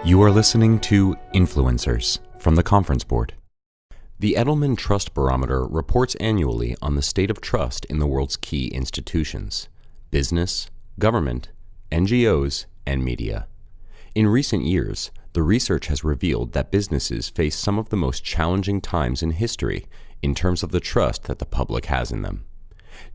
You are listening to Influencers from the Conference Board. The Edelman Trust Barometer reports annually on the state of trust in the world's key institutions: business, government, NGOs, and media. In recent years, the research has revealed that businesses face some of the most challenging times in history in terms of the trust that the public has in them.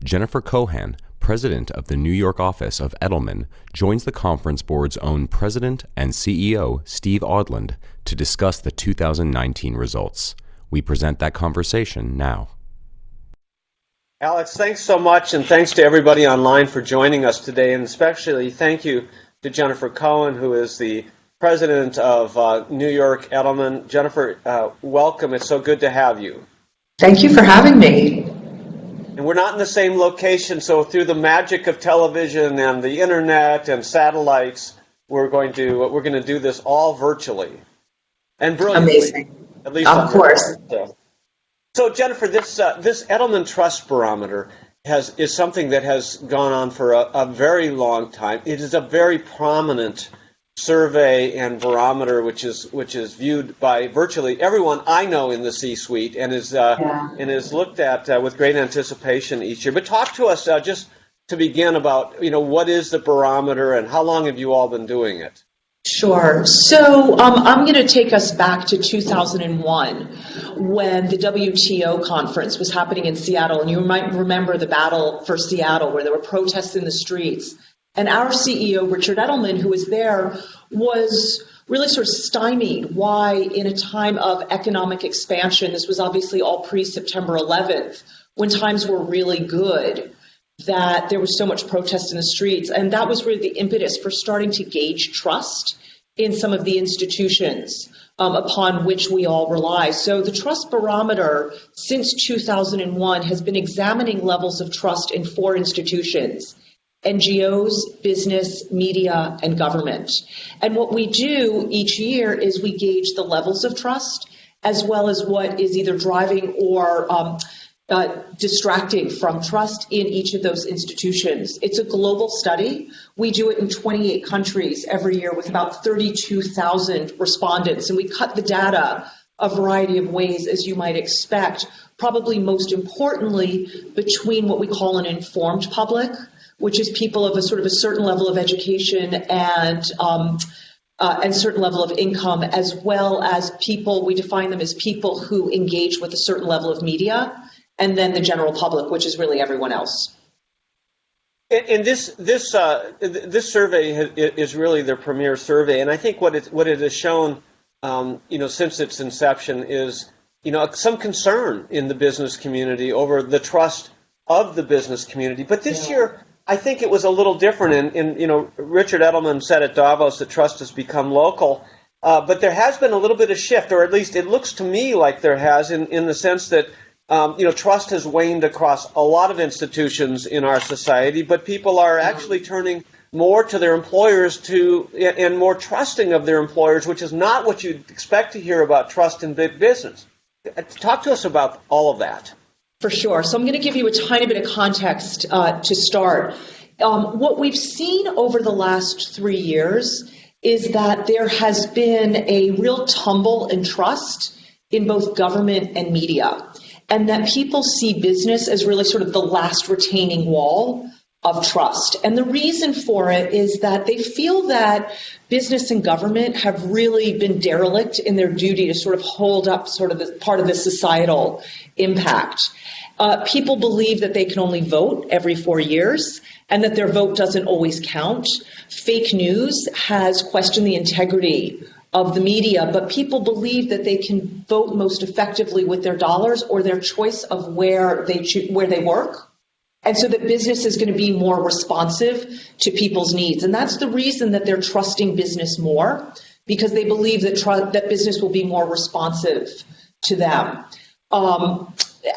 Jennifer Cohan, president of the New York office of Edelman, joins the Conference Board's own president and CEO, Steve Odland, to discuss the 2019 results. We present that conversation now. Alex, thanks so much, and thanks to everybody online for joining us today, and especially thank you to Jennifer Cohan, who is the president of New York Edelman. Jennifer, welcome. It's so good to have you. Thank you for having me. And we're not in the same location, so through the magic of television and the internet and satellites, we're going to do this all virtually and brilliantly. Amazing. At least of course. So Jennifer, this Edelman Trust Barometer is something that has gone on for a very long time. It is a very prominent survey and barometer, which is viewed by virtually everyone I know in the C-suite, and is looked at with great anticipation each year. But talk to us just to begin about what is the barometer and how long have you all been doing it? Sure. So I'm going to take us back to 2001 when the WTO conference was happening in Seattle, and you might remember the battle for Seattle where there were protests in the streets. And our CEO, Richard Edelman, who was there, was really sort of stymied why, in a time of economic expansion, this was obviously all pre-September 11th, when times were really good, that there was so much protest in the streets. And that was really the impetus for starting to gauge trust in some of the institutions upon which we all rely. So the Trust Barometer, since 2001, has been examining levels of trust in 4 institutions: NGOs, business, media, and government. And what we do each year is we gauge the levels of trust, as well as what is either driving or distracting from trust in each of those institutions. It's a global study. We do it in 28 countries every year with about 32,000 respondents, and we cut the data a variety of ways, as you might expect, probably most importantly between what we call an informed public, which is people of a sort of a certain level of education and certain level of income, as well as people, we define them as people who engage with a certain level of media, and then the general public, which is really everyone else. And this survey is really their premier survey, and I think what it has shown, since its inception is, some concern in the business community over the trust of the business community. But this year, I think it was a little different. And Richard Edelman said at Davos that trust has become local, but there has been a little bit of shift, or at least it looks to me like there has, in the sense that trust has waned across a lot of institutions in our society, but people are actually turning more to their employers and more trusting of their employers, which is not what you'd expect to hear about trust in big business. Talk to us about all of that. For sure. So I'm going to give you a tiny bit of context to start. What we've seen over the last 3 years is that there has been a real tumble in trust in both government and media, and that people see business as really sort of the last retaining wall of trust. And the reason for it is that they feel that business and government have really been derelict in their duty to sort of hold up sort of the part of the societal impact. People believe that they can only vote every 4 years and that their vote doesn't always count. Fake news has questioned the integrity of the media, but people believe that they can vote most effectively with their dollars or their choice of where they work. And so that business is going to be more responsive to people's needs. And that's the reason that they're trusting business more, because they believe that business will be more responsive to them.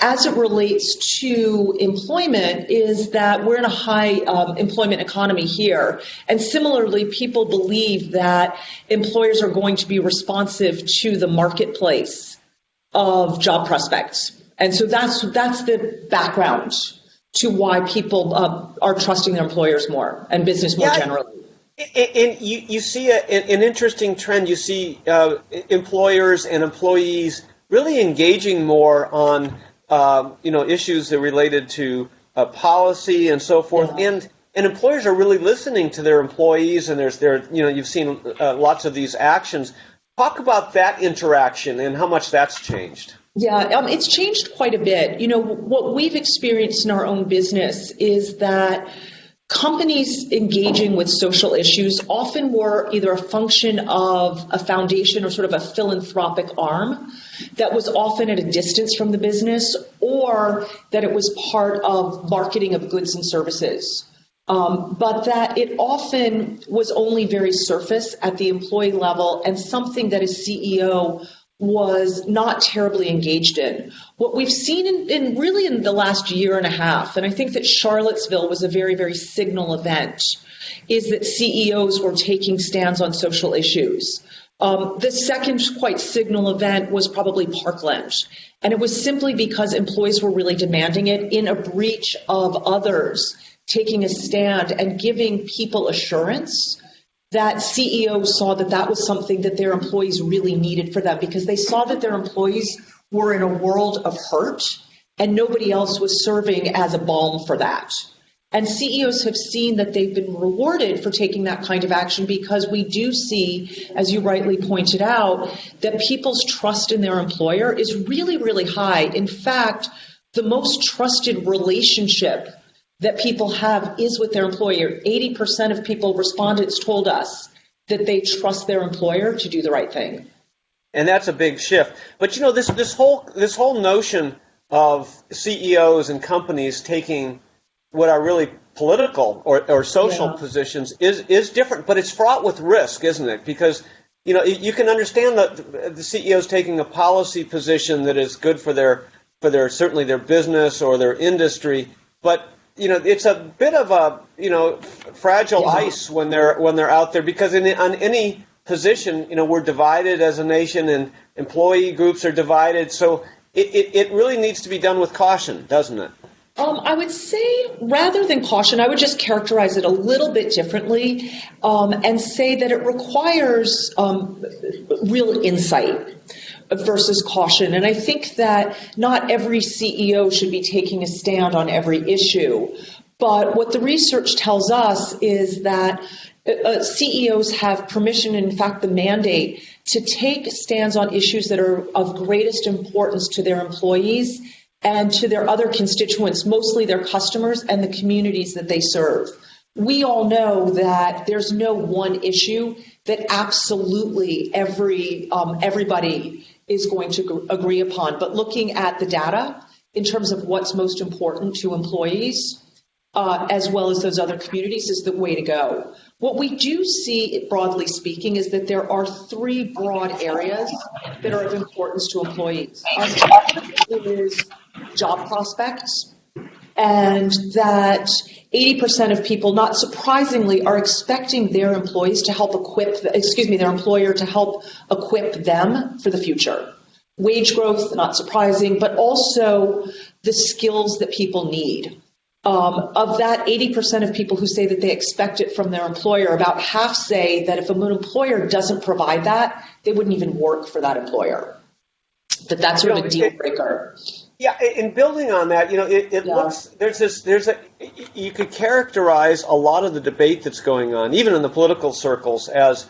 As it relates to employment, is that we're in a high employment economy here. And similarly, people believe that employers are going to be responsive to the marketplace of job prospects. And so that's the background to why people are trusting their employers more and business more generally. And you see an interesting trend. You see employers and employees really engaging more on issues that are related to policy and so forth. Yeah. And employers are really listening to their employees, and you've seen lots of these actions. Talk about that interaction and how much that's changed. Yeah, it's changed quite a bit. What we've experienced in our own business is that companies engaging with social issues often were either a function of a foundation or sort of a philanthropic arm that was often at a distance from the business, or that it was part of marketing of goods and services. But that it often was only very surface at the employee level and something that a CEO was not terribly engaged in. What we've seen in really in the last year and a half, and I think that Charlottesville was a very, very signal event, is that CEOs were taking stands on social issues. The second quite signal event was probably Parkland. And it was simply because employees were really demanding it in a breach of others taking a stand and giving people assurance that CEOs saw that that was something that their employees really needed for them, because they saw that their employees were in a world of hurt and nobody else was serving as a balm for that. And CEOs have seen that they've been rewarded for taking that kind of action, because we do see, as you rightly pointed out, that people's trust in their employer is really, really high. In fact, the most trusted relationship that people have is with their employer. 80% of respondents told us that they trust their employer to do the right thing. And that's a big shift. But this whole notion of CEOs and companies taking what are really political or social positions is different, but it's fraught with risk, isn't it? Because you can understand that the CEOs taking a policy position that is good for their certainly their business or their industry, but it's a bit of a fragile ice when they're out there, because on any position we're divided as a nation and employee groups are divided. So it really needs to be done with caution, doesn't it? I would say, rather than caution, I would just characterize it a little bit differently and say that it requires real insight versus caution. And I think that not every CEO should be taking a stand on every issue. But what the research tells us is that CEOs have permission, in fact, the mandate, to take stands on issues that are of greatest importance to their employees and to their other constituents, mostly their customers and the communities that they serve. We all know that there's no one issue that absolutely everybody is going to agree upon. But looking at the data in terms of what's most important to employees, as well as those other communities, is the way to go. What we do see, broadly speaking, is that there are three broad areas that are of importance to employees. One is job prospects, and that 80% of people, not surprisingly, are expecting their employees to help their employer to help equip them for the future. Wage growth, not surprising, but also the skills that people need. Of that 80% of people who say that they expect it from their employer, about half say that if an employer doesn't provide that, they wouldn't even work for that employer. That's sort of a deal breaker. Yeah, in building on that, looks you could characterize a lot of the debate that's going on, even in the political circles, as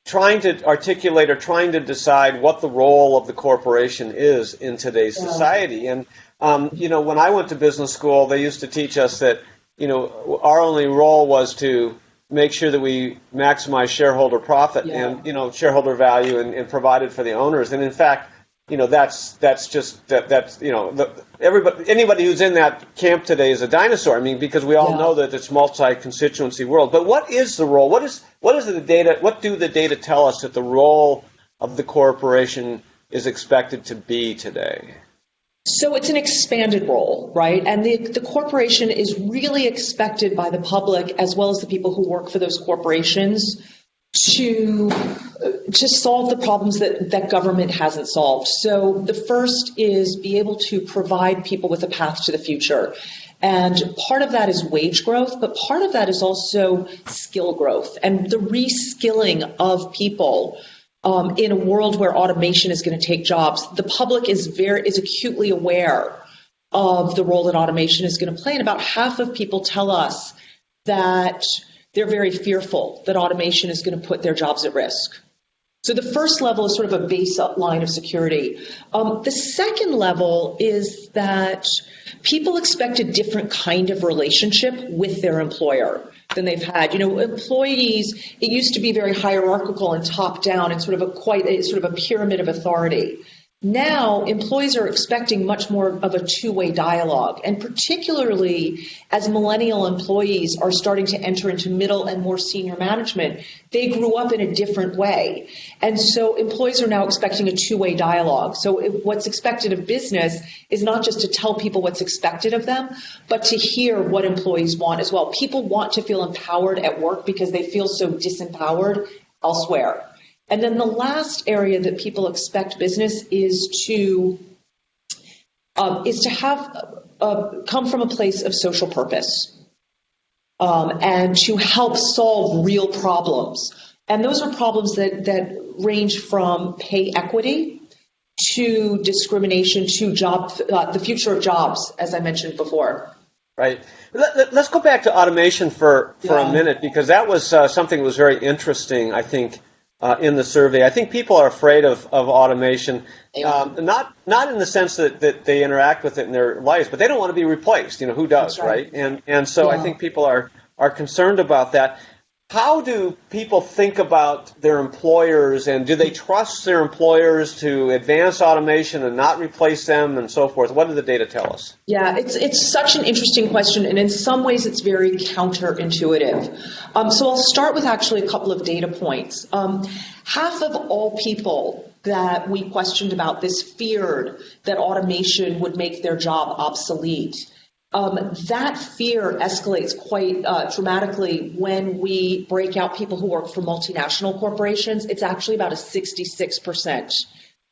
trying to articulate or trying to decide what the role of the corporation is in today's society. And when I went to business school, they used to teach us that our only role was to make sure that we maximize shareholder profit and shareholder value and provide it for the owners. And in fact, anybody who's in that camp today is a dinosaur. I mean, because we all know that it's multi-constituency world. But what is the role? What do the data tell us that the role of the corporation is expected to be today? So it's an expanded role, right? And the corporation is really expected by the public, as well as the people who work for those corporations, to solve the problems that government hasn't solved. So the first is be able to provide people with a path to the future. And part of that is wage growth, but part of that is also skill growth and the reskilling of people in a world where automation is going to take jobs. The public is acutely aware of the role that automation is going to play, and about half of people tell us that they're very fearful that automation is going to put their jobs at risk. So the first level is sort of a baseline of security. The second level is that people expect a different kind of relationship with their employer than they've had. Employees, it used to be very hierarchical and top down and sort of a pyramid of authority. Now, employees are expecting much more of a two-way dialogue, and particularly as millennial employees are starting to enter into middle and more senior management, they grew up in a different way. And so employees are now expecting a two-way dialogue. So what's expected of business is not just to tell people what's expected of them, but to hear what employees want as well. People want to feel empowered at work because they feel so disempowered elsewhere. And then the last area that people expect business is to have come from a place of social purpose and to help solve real problems. And those are problems that range from pay equity to discrimination to the future of jobs, as I mentioned before. Right. Let's go back to automation for a minute, because that was something that was very interesting, I think, in the survey. I think people are afraid of automation, not in the sense that they interact with it in their lives, but they don't want to be replaced. Who does, right? And so I think people are concerned about that. How do people think about their employers, and do they trust their employers to advance automation and not replace them and so forth? What do the data tell us? Yeah, it's such an interesting question, and in some ways it's very counterintuitive. So I'll start with actually a couple of data points. Half of all people that we questioned about this feared that automation would make their job obsolete. That fear escalates quite dramatically when we break out people who work for multinational corporations. It's actually about a 66%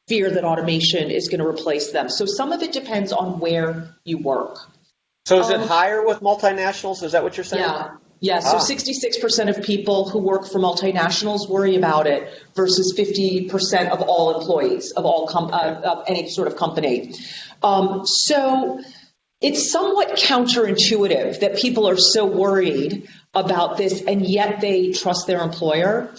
fear that automation is going to replace them. So some of it depends on where you work. So is it higher with multinationals? Is that what you're saying? Yeah. So 66% of people who work for multinationals worry about it versus 50% of all employees of of any sort of company. So it's somewhat counterintuitive that people are so worried about this, and yet they trust their employer.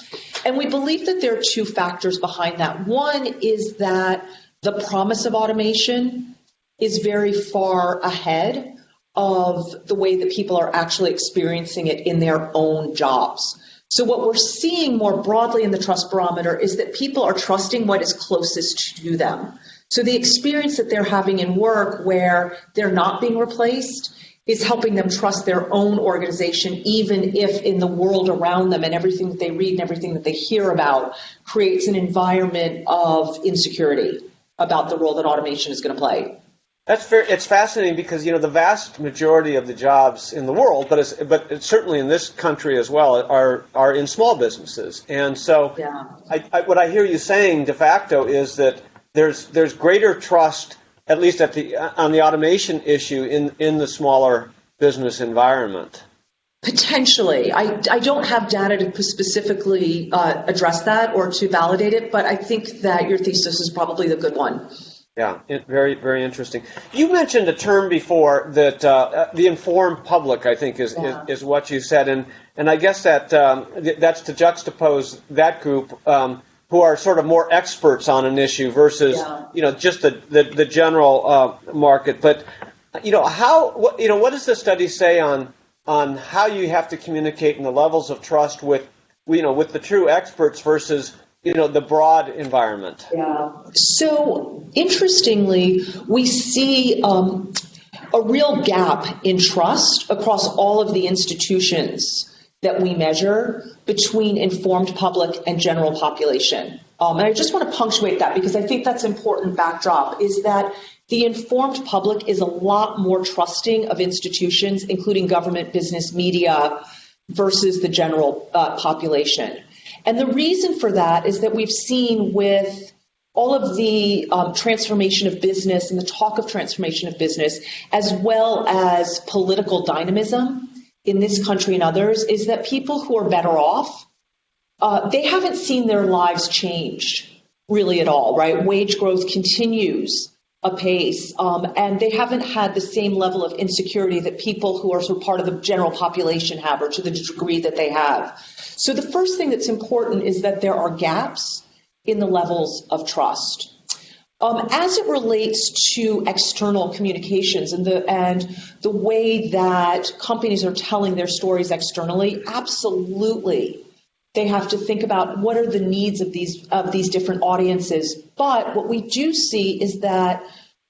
And we believe that there are two factors behind that. One is that the promise of automation is very far ahead of the way that people are actually experiencing it in their own jobs. So what we're seeing more broadly in the Trust Barometer is that people are trusting what is closest to them. So the experience that they're having in work where they're not being replaced is helping them trust their own organization, even if in the world around them and everything that they read and everything that they hear about creates an environment of insecurity about the role that automation is going to play. That's fair. It's fascinating because, the vast majority of the jobs in the world, but certainly in this country as well, are in small businesses. And so what I hear you saying de facto is that there's greater trust, at least on the automation issue in the smaller business environment. Potentially. I don't have data to specifically address that or to validate it, but I think that your thesis is probably the good one. Yeah, very, very interesting. You mentioned a term before that the informed public, I think, is what you said, and I guess that's to juxtapose that group who are sort of more experts on an issue versus just the general market. But what does the study say on how you have to communicate and the levels of trust with the true experts versus the broad environment? Yeah. So interestingly, we see a real gap in trust across all of the institutions that we measure between informed public and general population. And I just want to punctuate that because I think that's an important backdrop, is that the informed public is a lot more trusting of institutions, including government, business, media, versus the general population. And the reason for that is that we've seen with all of the transformation of business and the talk of transformation of business, as well as political dynamism in this country and others, is that people who are better off, they haven't seen their lives change really at all, right? Wage growth continues apace, and they haven't had the same level of insecurity that people who are sort of part of the general population have, or to the degree that they have. So the first thing that's important is that there are gaps in the levels of trust. As it relates to external communications and the way that companies are telling their stories externally, absolutely. They have to think about what are the needs of these different audiences. But what we do see is that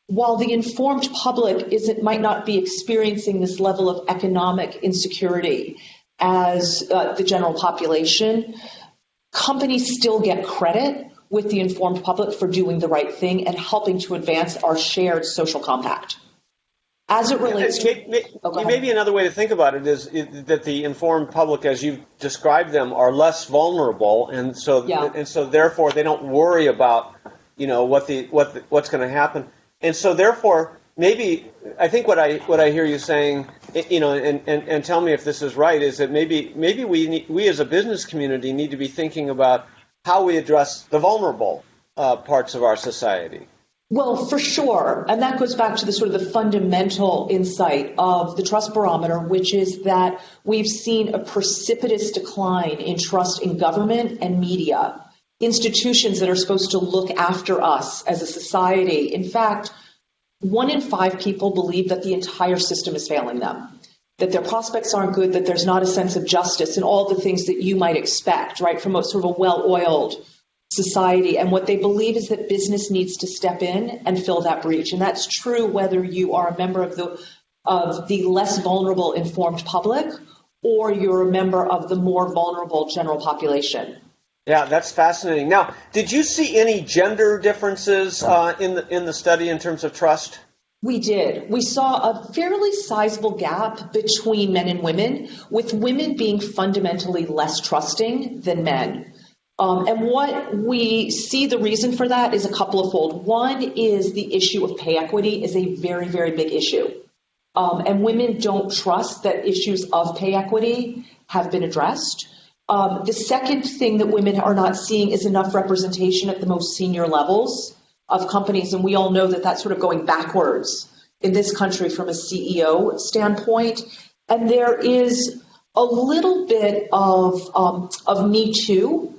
while the informed public might not be experiencing this level of economic insecurity as the general population, companies still get credit with the informed public for doing the right thing and helping to advance our shared social compact. As it relates to... Maybe another way to think about it is that the informed public, as you've described them, are less vulnerable, and so therefore they don't worry about what's going to happen, and so therefore maybe I think what I hear you saying, and tell me if this is right, is that maybe we as a business community need to be thinking about how we address the vulnerable parts of our society. Well, for sure. And that goes back to the sort of the fundamental insight of the Trust Barometer, which is that we've seen a precipitous decline in trust in government and media, institutions that are supposed to look after us as a society. In fact, 1 in 5 people believe that the entire system is failing them, that their prospects aren't good, that there's not a sense of justice, and all the things that you might expect, right, from a sort of a well-oiled society. And what they believe is that business needs to step in and fill that breach. And that's true whether you are a member of the less vulnerable informed public or you're a member of the more vulnerable general population. Yeah, that's fascinating. Now, did you see any gender differences in the study in terms of trust? We did. We saw a fairly sizable gap between men and women, with women being fundamentally less trusting than men. And what we see the reason for that is a couple of fold. One is the issue of pay equity is a very, very big issue. And women don't trust that issues of pay equity have been addressed. The second thing that women are not seeing is enough representation at the most senior levels of companies. And we all know that that's sort of going backwards in this country from a CEO standpoint. And there is a little bit of Me Too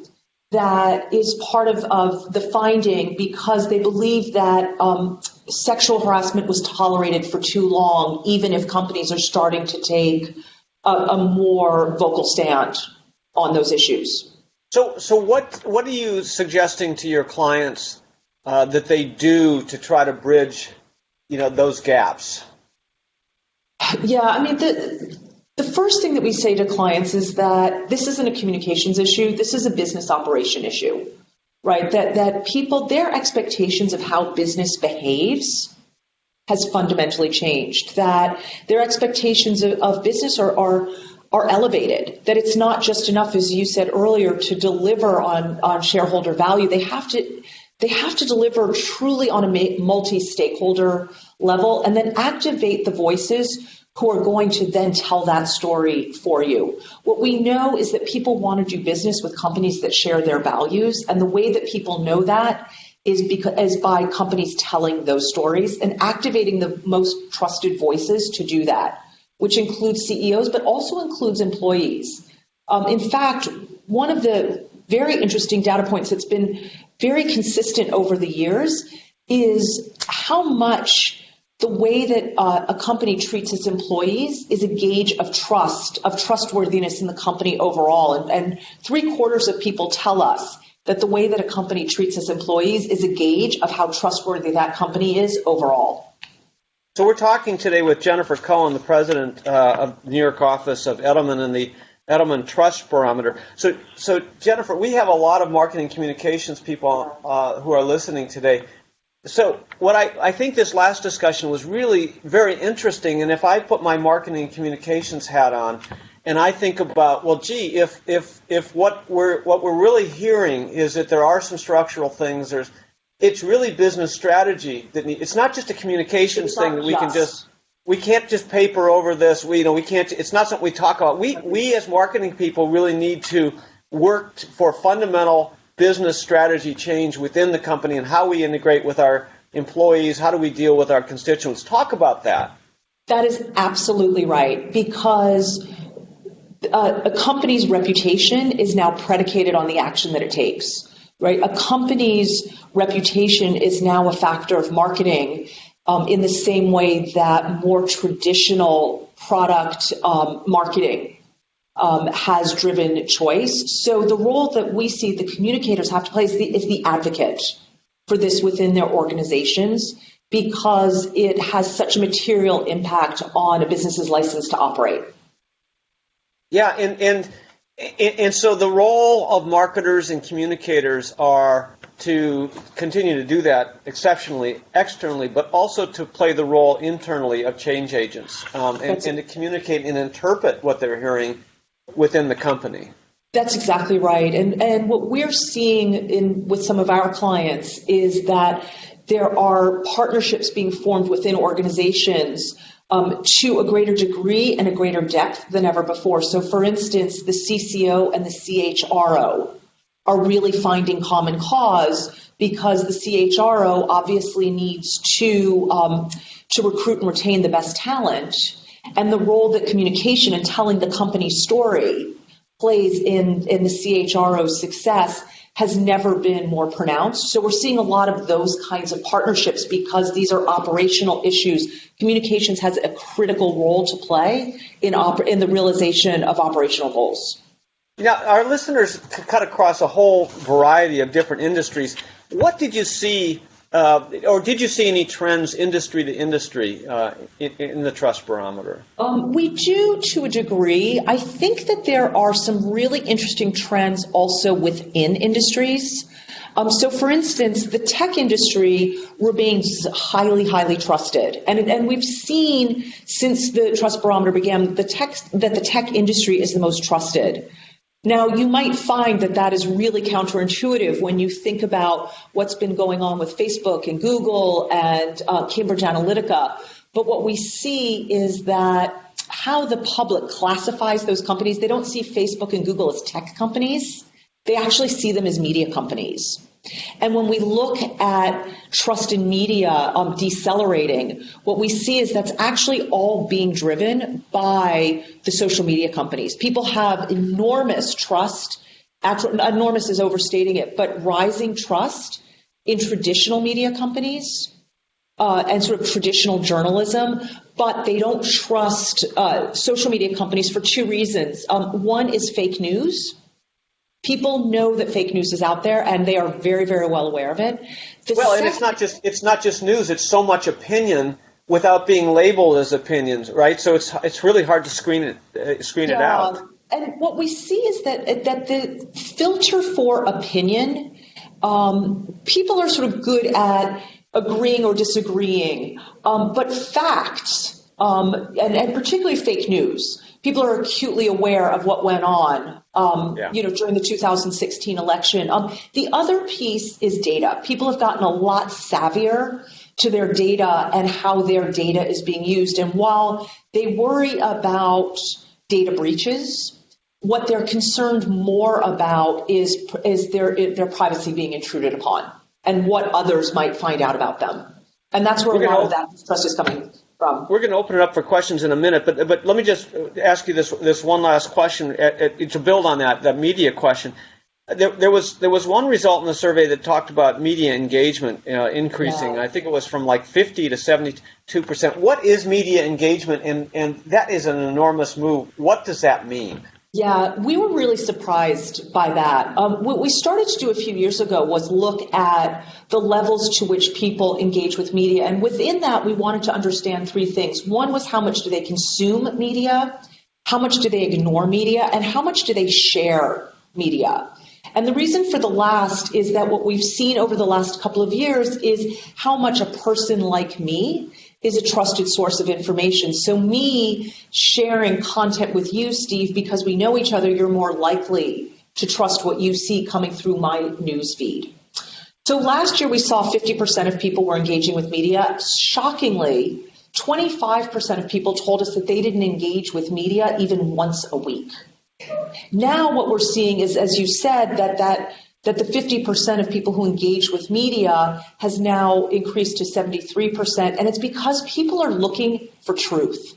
that is part of the finding, because they believe that sexual harassment was tolerated for too long, even if companies are starting to take a more vocal stand on those issues. So what are you suggesting to your clients that they do to try to bridge, those gaps? Yeah, I mean, the first thing that we say to clients is that this isn't a communications issue. This is a business operation issue, right? That people, their expectations of how business behaves has fundamentally changed, that their expectations of business are elevated, that it's not just enough, as you said earlier, to deliver on shareholder value. They have to deliver truly on a multi-stakeholder level, and then activate the voices who are going to then tell that story for you. What we know is that people want to do business with companies that share their values, and the way that people know that is by companies telling those stories and activating the most trusted voices to do that, which includes CEOs, but also includes employees. In fact, one of the very interesting data points that's been very consistent over the years is how much the way that a company treats its employees is a gauge of trustworthiness in the company overall. And 3/4 of people tell us that the way that a company treats its employees is a gauge of how trustworthy that company is overall. So we're talking today with Jennifer Cohan, the president of the New York office of Edelman and the Edelman Trust Barometer. So Jennifer, we have a lot of marketing communications people who are listening today. So what I think this last discussion was really very interesting, and if I put my marketing and communications hat on, and I think about, well, gee, if what we're really hearing is that there are some structural things, it's really business strategy it's not just a communications thing that we can't just paper over this. We can't. It's not something we talk about. We as marketing people really need to work for fundamental business strategy change within the company and how we integrate with our employees. How do we deal with our constituents? Talk about that. That is absolutely right, because a company's reputation is now predicated on the action that it takes. Right? A company's reputation is now a factor of marketing. In the same way that more traditional product marketing has driven choice. So the role that we see the communicators have to play is the advocate for this within their organizations, because it has such a material impact on a business's license to operate. Yeah, and so the role of marketers and communicators are to continue to do that exceptionally externally, but also to play the role internally of change agents and to communicate and interpret what they're hearing within the company. That's exactly right. And what we're seeing with some of our clients is that there are partnerships being formed within organizations to a greater degree and a greater depth than ever before. So, for instance, the CCO and the CHRO are really finding common cause, because the CHRO obviously needs to recruit and retain the best talent, and the role that communication and telling the company story plays in the CHRO's success has never been more pronounced. So we're seeing a lot of those kinds of partnerships because these are operational issues. Communications has a critical role to play in the realization of operational goals. Now, our listeners cut across a whole variety of different industries. What did you see, or did you see any trends industry to industry in the Trust Barometer? We do, to a degree. I think that there are some really interesting trends also within industries. So, for instance, the tech industry remains highly, highly trusted. And we've seen since the Trust Barometer began that the tech industry is the most trusted. Now, you might find that is really counterintuitive when you think about what's been going on with Facebook and Google and Cambridge Analytica. But what we see is that how the public classifies those companies, they don't see Facebook and Google as tech companies. They actually see them as media companies. And when we look at trust in media decelerating, what we see is that's actually all being driven by the social media companies. People have enormous trust, actually, enormous is overstating it, but rising trust in traditional media companies and sort of traditional journalism, but they don't trust social media companies for two reasons. One is fake news. People know that fake news is out there, and they are very, very well aware of it. And it's not just news; it's so much opinion without being labeled as opinions, right? So it's really hard to screen it out. And what we see is that the filter for opinion, people are sort of good at agreeing or disagreeing, but facts, and particularly fake news. People are acutely aware of what went on, during the 2016 election. The other piece is data. People have gotten a lot savvier to their data and how their data is being used. And while they worry about data breaches, what they're concerned more about is their privacy being intruded upon and what others might find out about them. And that's where a lot of that trust is coming from. We're going to open it up for questions in a minute, but let me just ask you this one last question to build on that media question. There was one result in the survey that talked about media engagement increasing. I think it was from like 50 to 72%. What is media engagement? And that is an enormous move. What does that mean? Yeah, we were really surprised by that. What we started to do a few years ago was look at the levels to which people engage with media. And within that, we wanted to understand three things. One was how much do they consume media, how much do they ignore media, and how much do they share media. And the reason for the last is that what we've seen over the last couple of years is how much a person like me is a trusted source of information. So me sharing content with you, Steve, because we know each other, you're more likely to trust what you see coming through my news feed. So last year we saw 50% of people were engaging with media. Shockingly, 25% of people told us that they didn't engage with media even once a week. Now what we're seeing is, as you said, that the 50% of people who engage with media has now increased to 73%, and it's because people are looking for truth.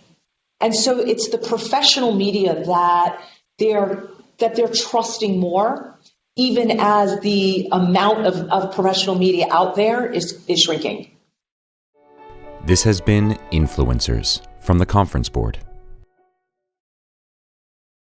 And so it's the professional media that they're trusting more, even as the amount of professional media out there is shrinking. This has been Influencers from the Conference Board.